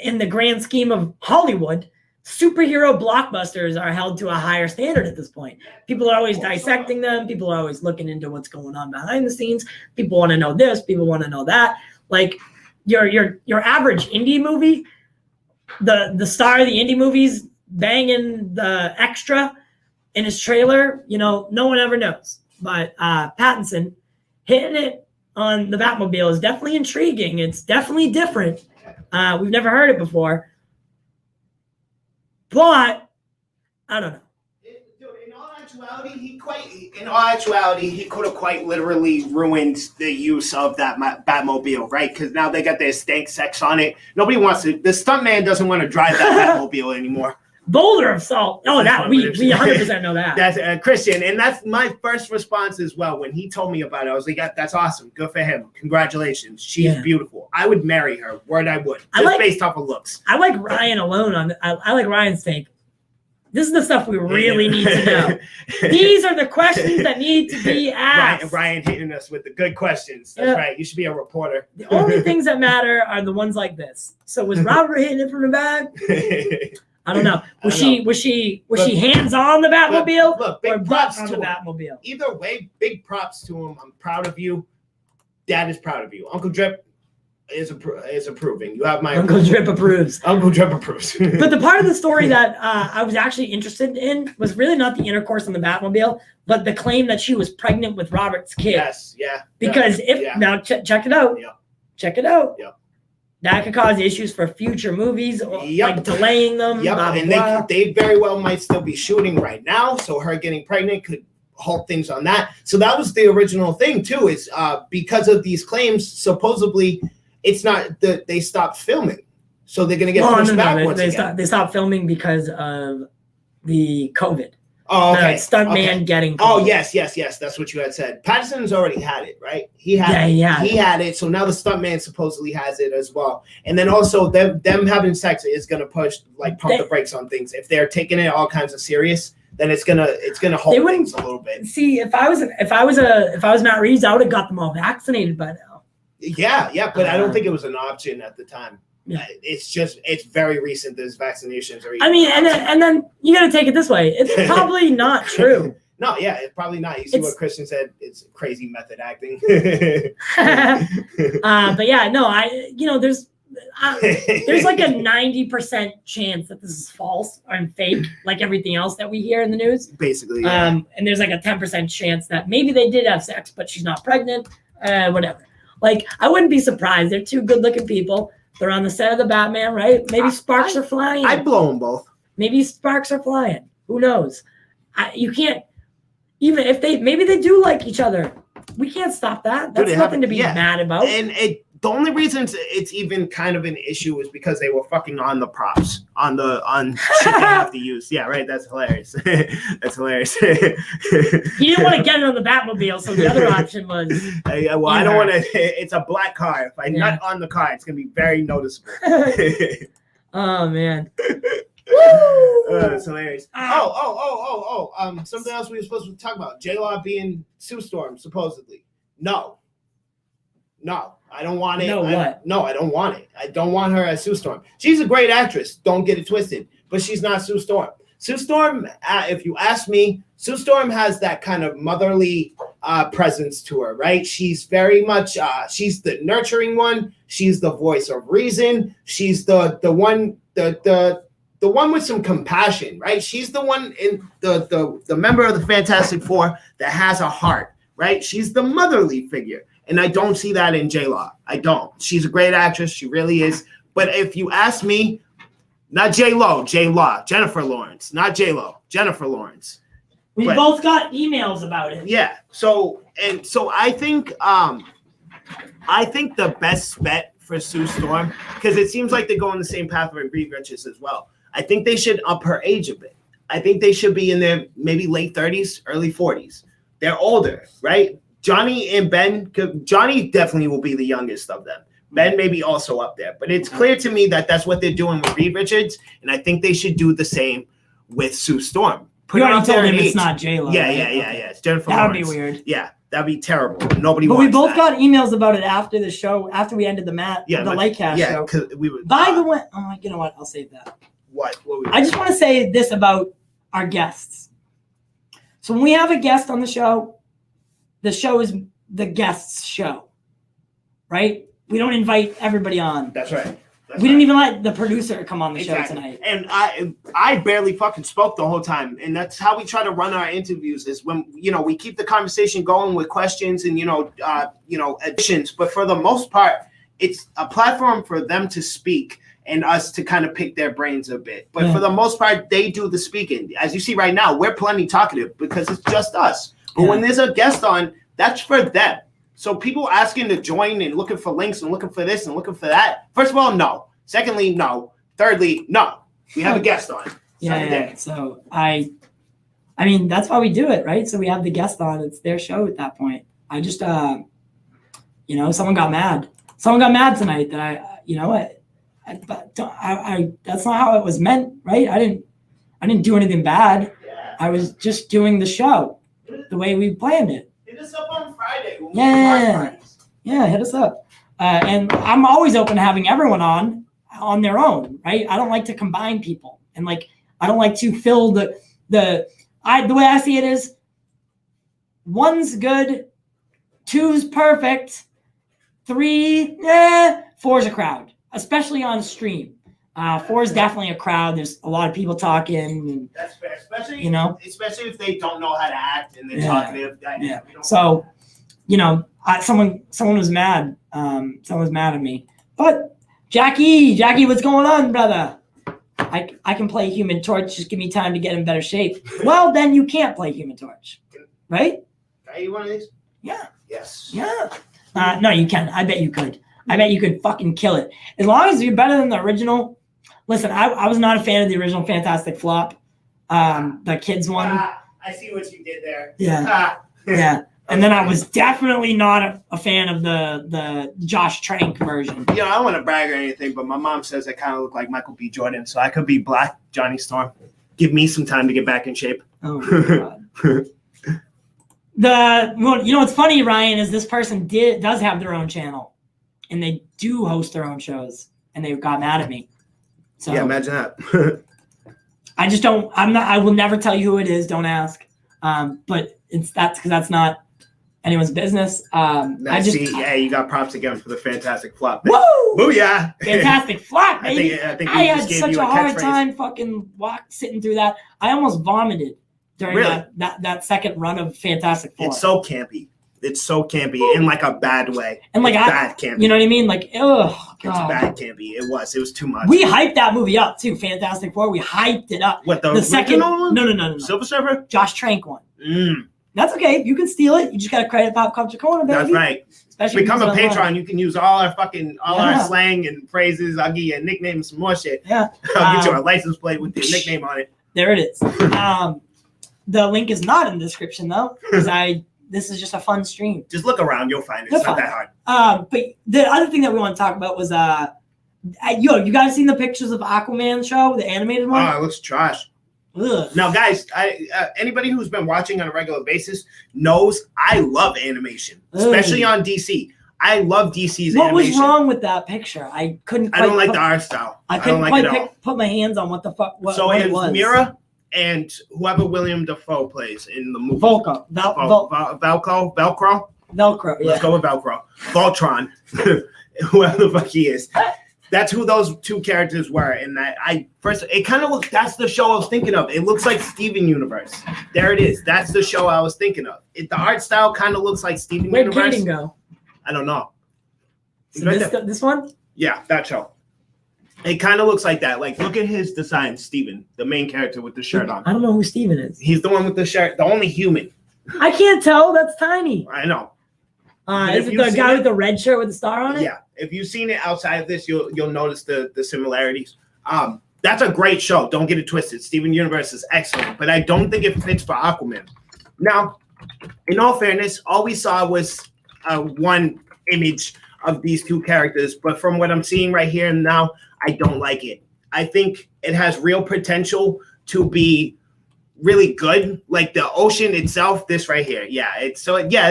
In the grand scheme of Hollywood, superhero blockbusters are held to a higher standard at this point. People are always dissecting them. People are always looking into what's going on behind the scenes. People want to know this. People want to know that. Like your average indie movie, the star of the indie movies banging the extra in his trailer, no one ever knows. But Pattinson hitting it on the Batmobile is definitely intriguing. It's definitely different. We've never heard it before. But I don't know. In all actuality, he could have quite literally ruined the use of that Batmobile, right? Because now they got their stank sex on it. Nobody wants to. The stuntman doesn't want to drive that Batmobile anymore. Boulder of salt. Oh, that we 100% know that. That's Christian, and that's my first response as well. When he told me about it, I was like, "That's awesome. Good for him. Congratulations. She's beautiful. I would marry her. Word, I would. Just based off of looks." I like Ryan alone. I like Ryan's take. This is the stuff we really need to know. These are the questions that need to be asked. Ryan hitting us with the good questions. That's right. You should be a reporter. The only things that matter are the ones like this. So was Robert hitting it from the back? I don't know. Was she hands on the Batmobile look, or big butt props on to the him. Batmobile? Either way, big props to him. I'm proud of you. Dad is proud of you. Uncle Drip is approving. You have my Uncle Drip approves. Uncle Drip approves. But the part of the story that I was actually interested in was really not the intercourse on the Batmobile, but the claim that she was pregnant with Robert's kid. Yes, yeah. Because now check it out. Yeah. Check it out. Yeah. That could cause issues for future movies, or like delaying them. Yep, blah, and blah. they very well might still be shooting right now. So her getting pregnant could halt things on that. So that was the original thing too. Is because of these claims, supposedly it's not that they stopped filming, so they're gonna get pushed back once again. They stopped filming because of the COVID. Oh, okay. Stuntman getting COVID. Oh, yes. That's what you had said. Pattinson's already had it, right? He had it. So now the stuntman supposedly has it as well. And then also them having sex is gonna put the brakes on things. If they're taking it all kinds of serious, then it's gonna hold things a little bit. See, if I was Matt Reeves, I would have got them all vaccinated by now. Yeah, but I don't think it was an option at the time. Yeah. It's very recent. Those vaccinations are. I mean, and then you got to take it this way. It's probably not true. No, yeah, it's probably not. You see what Christian said? It's crazy method acting. But yeah, no, there's like a 90% chance that this is false and fake, like everything else that we hear in the news. Basically, yeah. And there's like a 10% chance that maybe they did have sex, but she's not pregnant. Whatever. Like, I wouldn't be surprised. They're two good-looking people. They're on the set of the Batman, right? Maybe sparks are flying. I'd blow them both. Maybe sparks are flying. Who knows? You can't, even if maybe they do like each other. We can't stop that. That's nothing to be mad about. And the only reason it's even kind of an issue is because they were fucking on the props, on shit they have to use. Yeah, right. That's hilarious. That's hilarious. He didn't want to get it on the Batmobile, so the other option was. I don't want to. It's a black car. If I nut on the car, it's gonna be very noticeable. Oh man. It's hilarious. Something else we were supposed to talk about. J-Law being Sue Storm, supposedly. No, I don't want it. No, I don't want it. I don't want her as Sue Storm. She's a great actress. Don't get it twisted. But she's not Sue Storm. Sue Storm, if you ask me, Sue Storm has that kind of motherly presence to her, right? She's very much, she's the nurturing one. She's the voice of reason. She's the one with some compassion, right? She's the one in the member of the Fantastic Four that has a heart, right? She's the motherly figure. And I don't see that in J-Law. I don't. She's a great actress. She really is. But if you ask me, not J-Lo, J-Law, Jennifer Lawrence, not J-Lo, Jennifer Lawrence. We both got emails about it. Yeah. So I think the best bet for Sue Storm, because it seems like they go on the same path with Reed Richards as well. I think they should up her age a bit. I think they should be in their maybe late 30s, early 40s. They're older, right? Johnny and Ben, Johnny definitely will be the youngest of them. Ben may be also up there, but it's clear to me that that's what they're doing with Reed Richards, and I think they should do the same with Sue Storm. You already told him it's not J-Lo. Yeah, right? yeah. It's Jennifer That would Lawrence. be weird. Yeah, that'd be terrible. Nobody But wants we both that. got emails about it after the show, after we ended the Lightcast show. because we were. By the way, you know what? I'll save that. What I just want to say this about our guests. So when we have a guest on the show is the guest's show, right? We don't invite everybody on. That's right. We didn't even let the producer come on the show tonight. And I barely fucking spoke the whole time. And that's how we try to run our interviews is when, we keep the conversation going with questions and, additions. But for the most part, it's a platform for them to speak and us to kind of pick their brains a bit. But for the most part, they do the speaking. As you see right now, we're plenty talkative because it's just us. But when there's a guest on, that's for them. So people asking to join and looking for links and looking for this and looking for that. First of all, no. Secondly, no. Thirdly, no. We have a guest on. Yeah. So I mean, that's why we do it, right? So we have the guest on. It's their show at that point. I just, someone got mad. Someone got mad tonight that that's not how it was meant, right? I didn't do anything bad. Yeah. I was just doing the show the way we planned it. Hit us up on Friday. Yeah, hit us up. And I'm always open to having everyone on their own, right? I don't like to combine people, and I don't like to fill the way I see it is 1's good, 2's perfect, 3, 4's a crowd, especially on stream. 4 is definitely a crowd. There's a lot of people talking. And, that's fair, especially especially if they don't know how to act and they're talkative. Yeah. So, someone was mad. Someone was mad at me. But Jackie, what's going on, brother? I can play Human Torch. Just give me time to get in better shape. Well, then you can't play Human Torch, right? Are you one of these? Yeah. Yes. Yeah. No, you can. I bet you could. I bet you could fucking kill it. As long as you're better than the original. Listen, I was not a fan of the original Fantastic Flop, the kids one. I see what you did there. Yeah. Yeah. And then I was definitely not a fan of the Josh Trank version. I don't want to brag or anything, but my mom says I kind of look like Michael B. Jordan, so I could be Black Johnny Storm. Give me some time to get back in shape. Oh, my God. What's funny, Ryan, is this person does have their own channel, and they do host their own shows, and they got mad at me. So yeah, imagine that. I will never tell you who it is. Don't ask. But that's because that's not anyone's business. You got props again for the Fantastic Flop. Woo! Booyah! Fantastic Flop, baby. I think I had such a hard time fucking sitting through that. I almost vomited during that second run of Fantastic Flop. It's so campy. It's so campy in like a bad way. And bad campy. You know what I mean? Like, ugh. It's bad campy. It was too much. We hyped that movie up too. Fantastic Four. We hyped it up. What the second one? No. Silver Surfer? Josh Trank one. That's okay. You can steal it. You just got to credit Pop Culture Corner, baby. That's right. Especially become a patron. You can use all our slang and phrases. I'll give you a nickname and some more shit. Yeah. I'll get you a license plate with your nickname on it. There it is. The link is not in the description though, because this is just a fun stream. Just look around, you'll find it. It's not that hard. But the other thing that we want to talk about was you guys seen the pictures of Aquaman show, the animated one? Oh, it looks trash. Ugh. Now, guys, anybody who's been watching on a regular basis knows I love animation, especially on DC. I love DC's animation. What was wrong with that picture? I couldn't. I don't like the art style. I couldn't put my hands on what the fuck. What it was. Mira and whoever William Dafoe plays in the movie. Velcro. Yeah. Let's go with Velcro. Voltron. Whoever the fuck he is. That's who those two characters were. And it kind of looks, that's the show I was thinking of. It looks like Steven Universe. There it is. That's the show I was thinking of. The art style kind of looks like Steven Universe. Where'd Kaden go? I don't know. So this one? Yeah, that show. It kind of looks like that. Like, look at his design, Steven, the main character with the shirt on. I don't know who Steven is. He's the one with the shirt, the only human. I can't tell. That's tiny. I know. Is it the guy with the red shirt with the star on it? Yeah. If you've seen it outside of this, you'll notice the similarities. That's a great show. Don't get it twisted. Steven Universe is excellent, but I don't think it fits for Aquaman. Now, in all fairness, all we saw was one image of these two characters. But from what I'm seeing right here and now, I don't like it. I think it has real potential to be really good. Like the ocean itself, this right here. Yeah, it's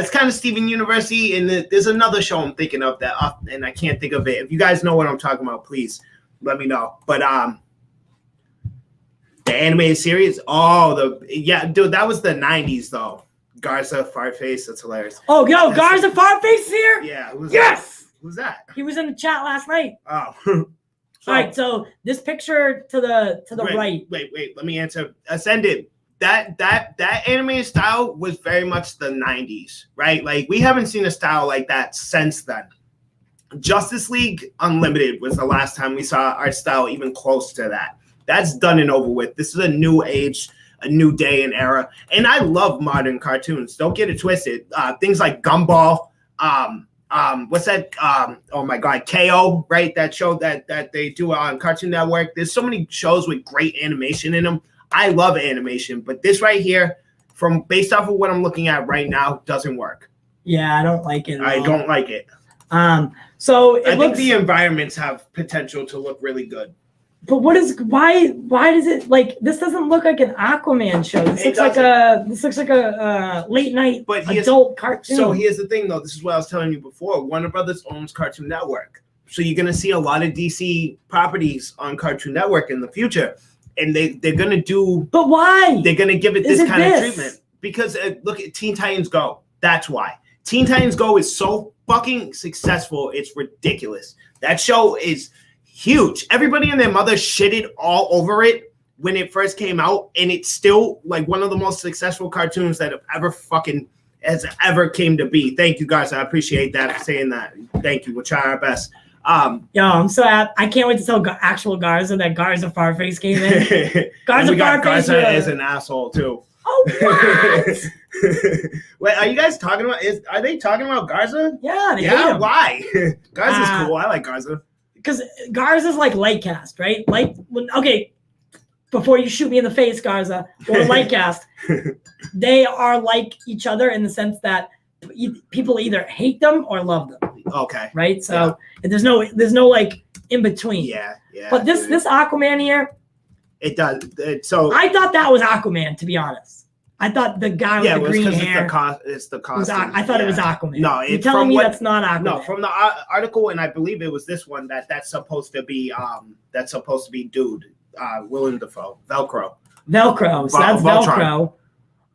kind of Steven Universe-y, and there's another show I'm thinking of that and I can't think of it. If you guys know what I'm talking about, please let me know. But the animated series, dude, that was the 90s though. Garza Fartface, that's hilarious. Oh, yo, Garza Fartface is here? Yeah, yes. Who's that? He was in the chat last night. Oh. All right, so this picture to the right. Wait. Let me answer. Ascended. That animated style was very much the 90s, right? Like we haven't seen a style like that since then. Justice League Unlimited was the last time we saw art style even close to that. That's done and over with. This is a new age, a new day and era. And I love modern cartoons. Don't get it twisted. Things like Gumball, what's that? Oh my God, KO, right? That show that they do on Cartoon Network. There's so many shows with great animation in them. I love animation, but this right here, based off of what I'm looking at right now, doesn't work. Yeah, I don't like it. I don't like it. So I think the environments have potential to look really good. But why does it like this doesn't look like an Aquaman show? This looks like a late night adult cartoon. So here's the thing though, this is what I was telling you before. Warner Brothers owns Cartoon Network. So you're gonna see a lot of DC properties on Cartoon Network in the future. And they're gonna do But why? They're gonna give it this kind of treatment. Because look at Teen Titans Go. That's why. Teen Titans Go is so fucking successful, it's ridiculous. That show is huge. Everybody and their mother shitted all over it when it first came out, and it's still like one of the most successful cartoons that has ever came to be. Thank you guys. I appreciate that for saying that. Thank you. We'll try our best. Yo, I'm so happy. I can't wait to tell actual Garza that Garza Fartface came in. Garza is an asshole too. Oh, what? Wait, are you guys talking about? Are they talking about Garza? Yeah. Yeah. Why? Garza's cool. I like Garza. Because Garza's like light cast, right? Okay, before you shoot me in the face, Garza, or light cast, they are like each other in the sense that people either hate them or love them. Okay. Right? So there's no like in between. Yeah. But this Aquaman here, it does. So I thought that was Aquaman, to be honest. I thought the guy with the green hair. It's the costume. I thought it was Aquaman. No, you're telling me that's not Aquaman. No, from the article, and I believe it was this one that's supposed to be dude, Willem Dafoe, Velcro. So that's Velcro.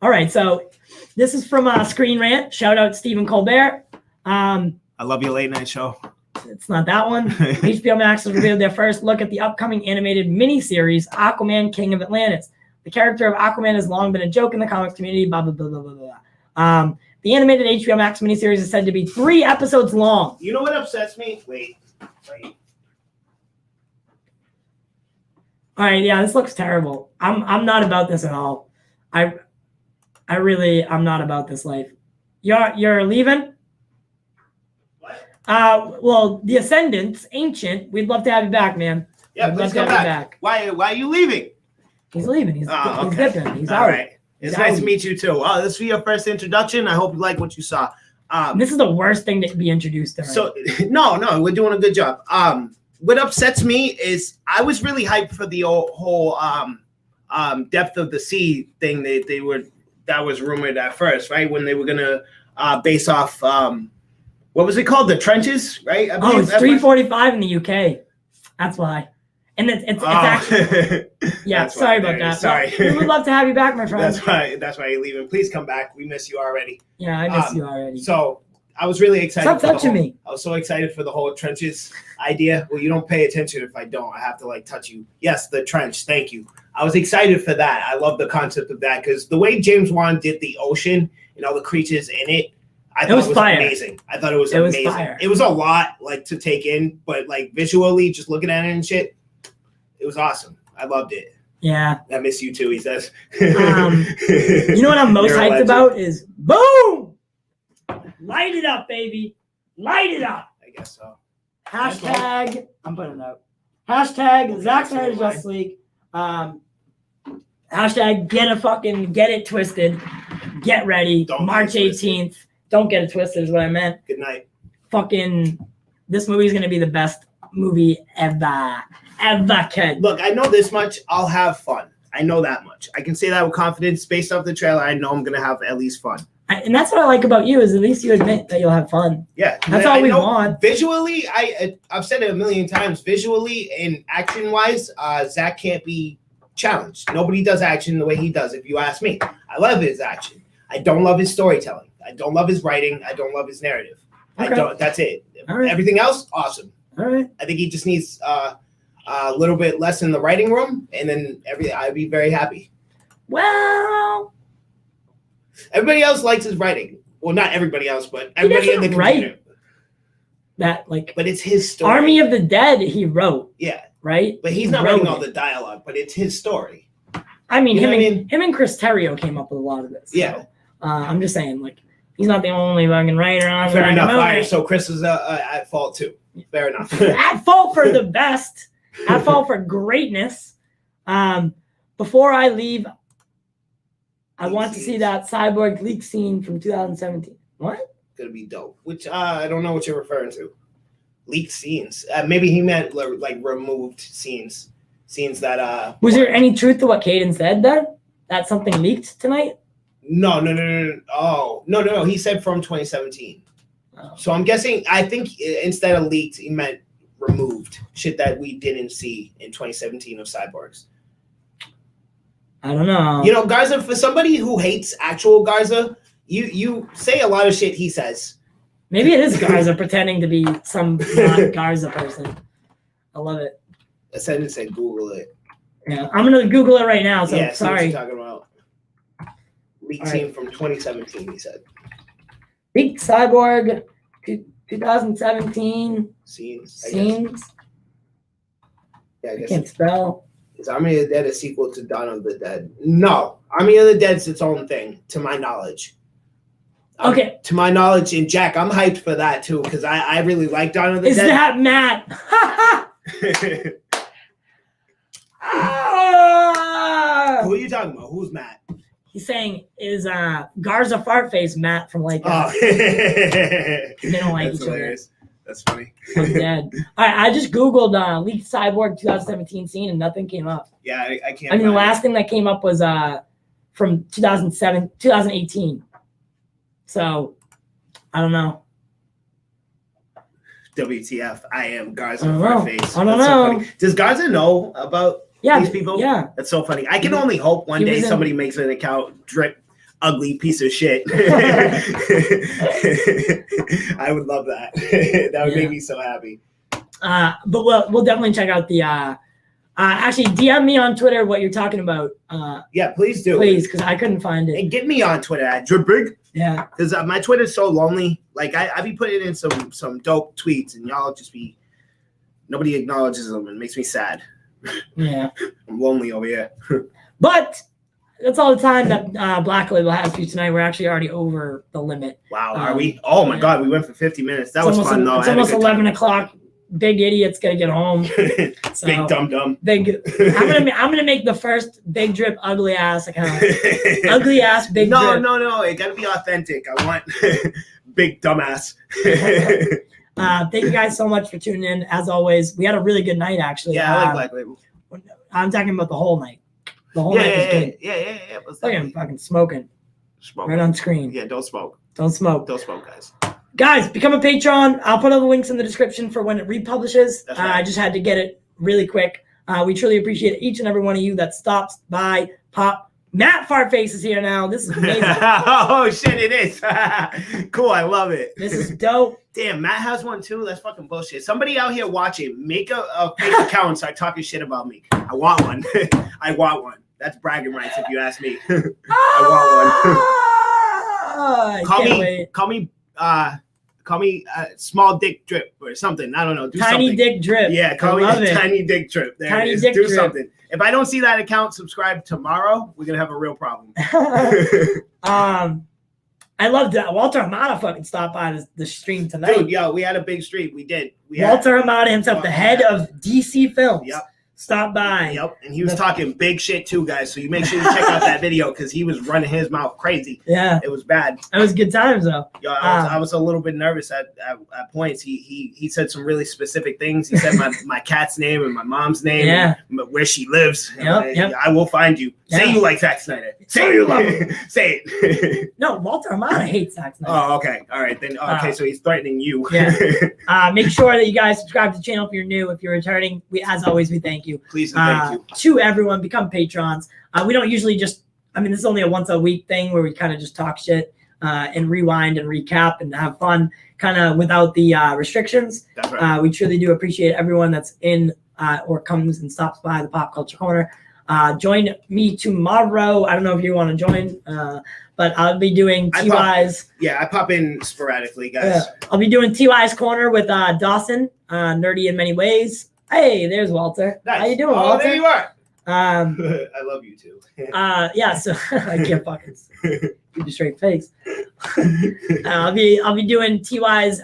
All right, so this is from Screen Rant. Shout out Stephen Colbert. I love your late night show. It's not that one. HBO Max has revealed their first look at the upcoming animated miniseries Aquaman, King of Atlantis. The character of Aquaman has long been a joke in the comics community, blah, blah, blah, blah, blah, blah. The animated HBO Max miniseries is said to be 3 episodes long. You know what upsets me? Wait. All right, yeah, this looks terrible. I'm not about this at all. I'm not about this life. You're leaving? What? Well, the Ascendants, Ancient, we'd love to have you back, man. Yeah, please come back. Why are you leaving? He's leaving. He's dipping. He's all right. It's nice to meet you too. This is your first introduction. I hope you like what you saw. This is the worst thing to be introduced to. Right? So no, we're doing a good job. What upsets me is I was really hyped for the whole Depth of the Sea thing that was rumored at first, right? When they were gonna base off what was it called? The Trenches, right? It's 3:45 in the UK. That's why. And it's actually sorry about that. Sorry. We would love to have you back, my friend. That's why you're leaving. Please come back. We miss you already. Yeah, I miss you already. So I was really excited. Stop touching me. I was so excited for the whole Trenches idea. Well, you don't pay attention if I don't. I have to touch you. Yes, the trench. Thank you. I was excited for that. I love the concept of that because the way James Wan did the ocean and all the creatures in it, I thought it was amazing. I thought it was amazing. Fire. It was a lot to take in, but visually, just looking at it and shit, it was awesome. I loved it. Yeah. I miss you too, he says. You know what I'm most hyped about is boom! Light it up, baby. Light it up. I guess so. Hashtag, I'm putting it out. Hashtag Zack Snyder's Justice League. Hashtag get it twisted. Get ready. Don't March get it twisted. 18th. Don't get it twisted is what I meant. Good night. Fucking, this movie is going to be the best movie ever. Ever, kid. Look, I know this much. I'll have fun. I know that much. I can say that with confidence. Based off the trailer, I know I'm going to have at least fun. And that's what I like about you is at least you admit that you'll have fun. Yeah. That's all we want. Visually, I've said it a million times. Visually and action-wise, Zach can't be challenged. Nobody does action the way he does, if you ask me. I love his action. I don't love his storytelling. I don't love his writing. I don't love his narrative. Okay. I don't. That's it. All right. Everything else, awesome. All right. I think he just needs a little bit less in the writing room, and then I'd be very happy. Well, everybody else likes his writing. Well, not everybody else, but everybody in the community. That like, but it's his story. Army of the Dead, he wrote. Yeah, right. But he's not writing all the dialogue. But it's his story. I mean, him and Chris Terrio came up with a lot of this. Yeah. So, I'm just saying, like, he's not the only fucking writer on. Fair enough. All right, so Chris is at fault too. Fair enough. At fault for the best. At fault for greatness. Before I leave, I want to see that Cyborg leak scene from 2017. What? Gonna be dope. Which I don't know what you're referring to. Leaked scenes. Maybe he meant like removed scenes. Scenes that. Was there any truth to what Caden said then? That something leaked tonight? No. Oh, no. He said from 2017. Oh. So I'm guessing. I think instead of leaked, he meant removed shit that we didn't see in 2017 of Cyborgs. I don't know. You know, Garza, for somebody who hates actual Garza, you say a lot of shit he says. Maybe it is Garza pretending to be some non-Garza person. I love it. I said Google it. Yeah, I'm gonna Google it right now. So yeah, sorry. What you're talking about. Leaked scene from 2017. He said. Leaked Cyborg, 2017 scenes. Yeah, I guess. I can't spell. Is Army of the Dead a sequel to Dawn of the Dead? No. Army of the Dead's its own thing, to my knowledge. Okay. To my knowledge, and Jack, I'm hyped for that too, because I really like Dawn of the Dead. Is that Matt? Who are you talking about? Who's Matt? He's saying, is Garza Fartface Matt from like they don't like That's each hilarious. Other. That's funny. I'm dead. All right, I just Googled leaked Cyborg 2017 scene and nothing came up. Yeah, I can't. I mean, the last thing that came up was from 2018. So, I don't know. WTF, I am Garza Fartface. I don't know. So does Garza know about these people? Yeah. That's so funny. I can only hope one day somebody makes an account, drip, ugly piece of shit. I would love that. That would make me so happy. But we'll definitely check out the actually DM me on Twitter what you're talking about. Yeah, please do. Please, because I couldn't find it. And get me on Twitter at DripBig. Yeah. Because my Twitter's so lonely. Like I be putting in some dope tweets and y'all just be nobody acknowledges them and makes me sad. Yeah. I'm lonely over here. But that's all the time that Black Label has for you tonight. We're actually already over the limit. Wow, are we? Oh my God, we went for 50 minutes. That was fun though. It's almost 11 o'clock. Big idiot's gonna get home. So, big dum. I'm gonna make the first Big Drip ugly ass account. Ugly ass Big Drip. No. It gotta be authentic. I want big dumbass. Thank you guys so much for tuning in. As always, we had a really good night actually. Yeah, I like Black Label. I'm talking about the whole night. The whole night was good. Yeah. Look at him fucking smoking. Right on screen. Yeah, don't smoke. Don't smoke, guys. Guys, become a Patreon. I'll put all the links in the description for when it republishes. Right. I just had to get it really quick. We truly appreciate each and every one of you that stops by. Pop. Matt Fartface is here now. This is amazing. Oh, shit, it is. Cool, I love it. This is dope. Damn, Matt has one too? That's fucking bullshit. Somebody out here watching, make a fake account and start talking shit about me. I want one. I want one. That's bragging rights if you ask me. I want one. Call me Small Dick Drip or something. I don't know. Do Tiny something. Dick Drip. Yeah, call me Tiny Dick Drip. There Tiny it is. Dick Do Drip. something. If I don't see that account subscribe tomorrow, we're gonna have a real problem. I love that. Walter Hamada fucking stopped by the stream tonight. Dude, yo, we had a big stream. We did. Walter Hamada himself, the head of DC Films. Yep. Stop by. Yep, and he was talking big shit too, guys. So you make sure you check out that video because he was running his mouth crazy. Yeah, it was bad. It was good times though. Yo, I was a little bit nervous at points. He said some really specific things. He said my cat's name and my mom's name. Yeah, and where she lives. Yep. I will find you. Yeah. Say you like Zack Snyder. Say you love him. Say it. No, Walter Amada hates Zack Snyder. Oh, okay. All right then. Okay, so he's threatening you. Yeah. Make sure that you guys subscribe to the channel if you're new. If you're returning, as always, we thank you. Please and thank you. To everyone, become patrons. We don't usually this is only a once a week thing where we kind of just talk shit and rewind and recap and have fun, kind of without the restrictions. That's right. We truly do appreciate everyone that's in or comes and stops by the Pop Culture Corner. Join me tomorrow. I don't know if you want to join, but I'll be doing TY's. I pop in sporadically, guys. I'll be doing TY's Corner with Dawson, nerdy in many ways. Hey, there's Walter. Nice. How you doing, Oh, Walter? there you are. I love you too. So I can't fucking keep a straight face. I'll be doing TY's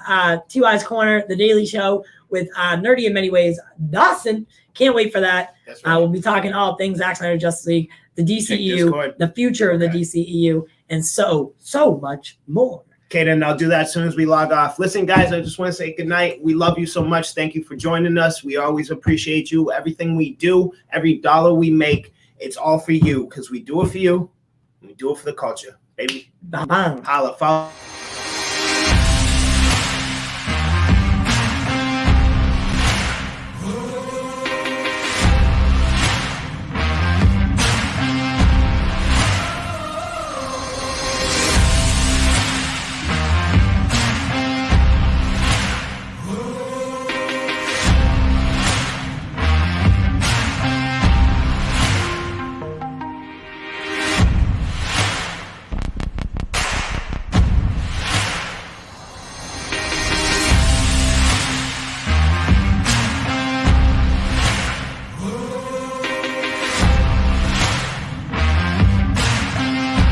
Corner, the Daily Show with nerdy in many ways, Dawson. Can't wait for that. That's right. We'll be talking all things Zack Snyder Justice League, the DCEU, the future of the DCEU, and so much more. Okay, then I'll do that as soon as we log off. Listen, guys, I just want to say good night. We love you so much. Thank you for joining us. We always appreciate you. Everything we do, every dollar we make, it's all for you because we do it for you. And we do it for the culture, baby. Bye-bye. Holla, follow.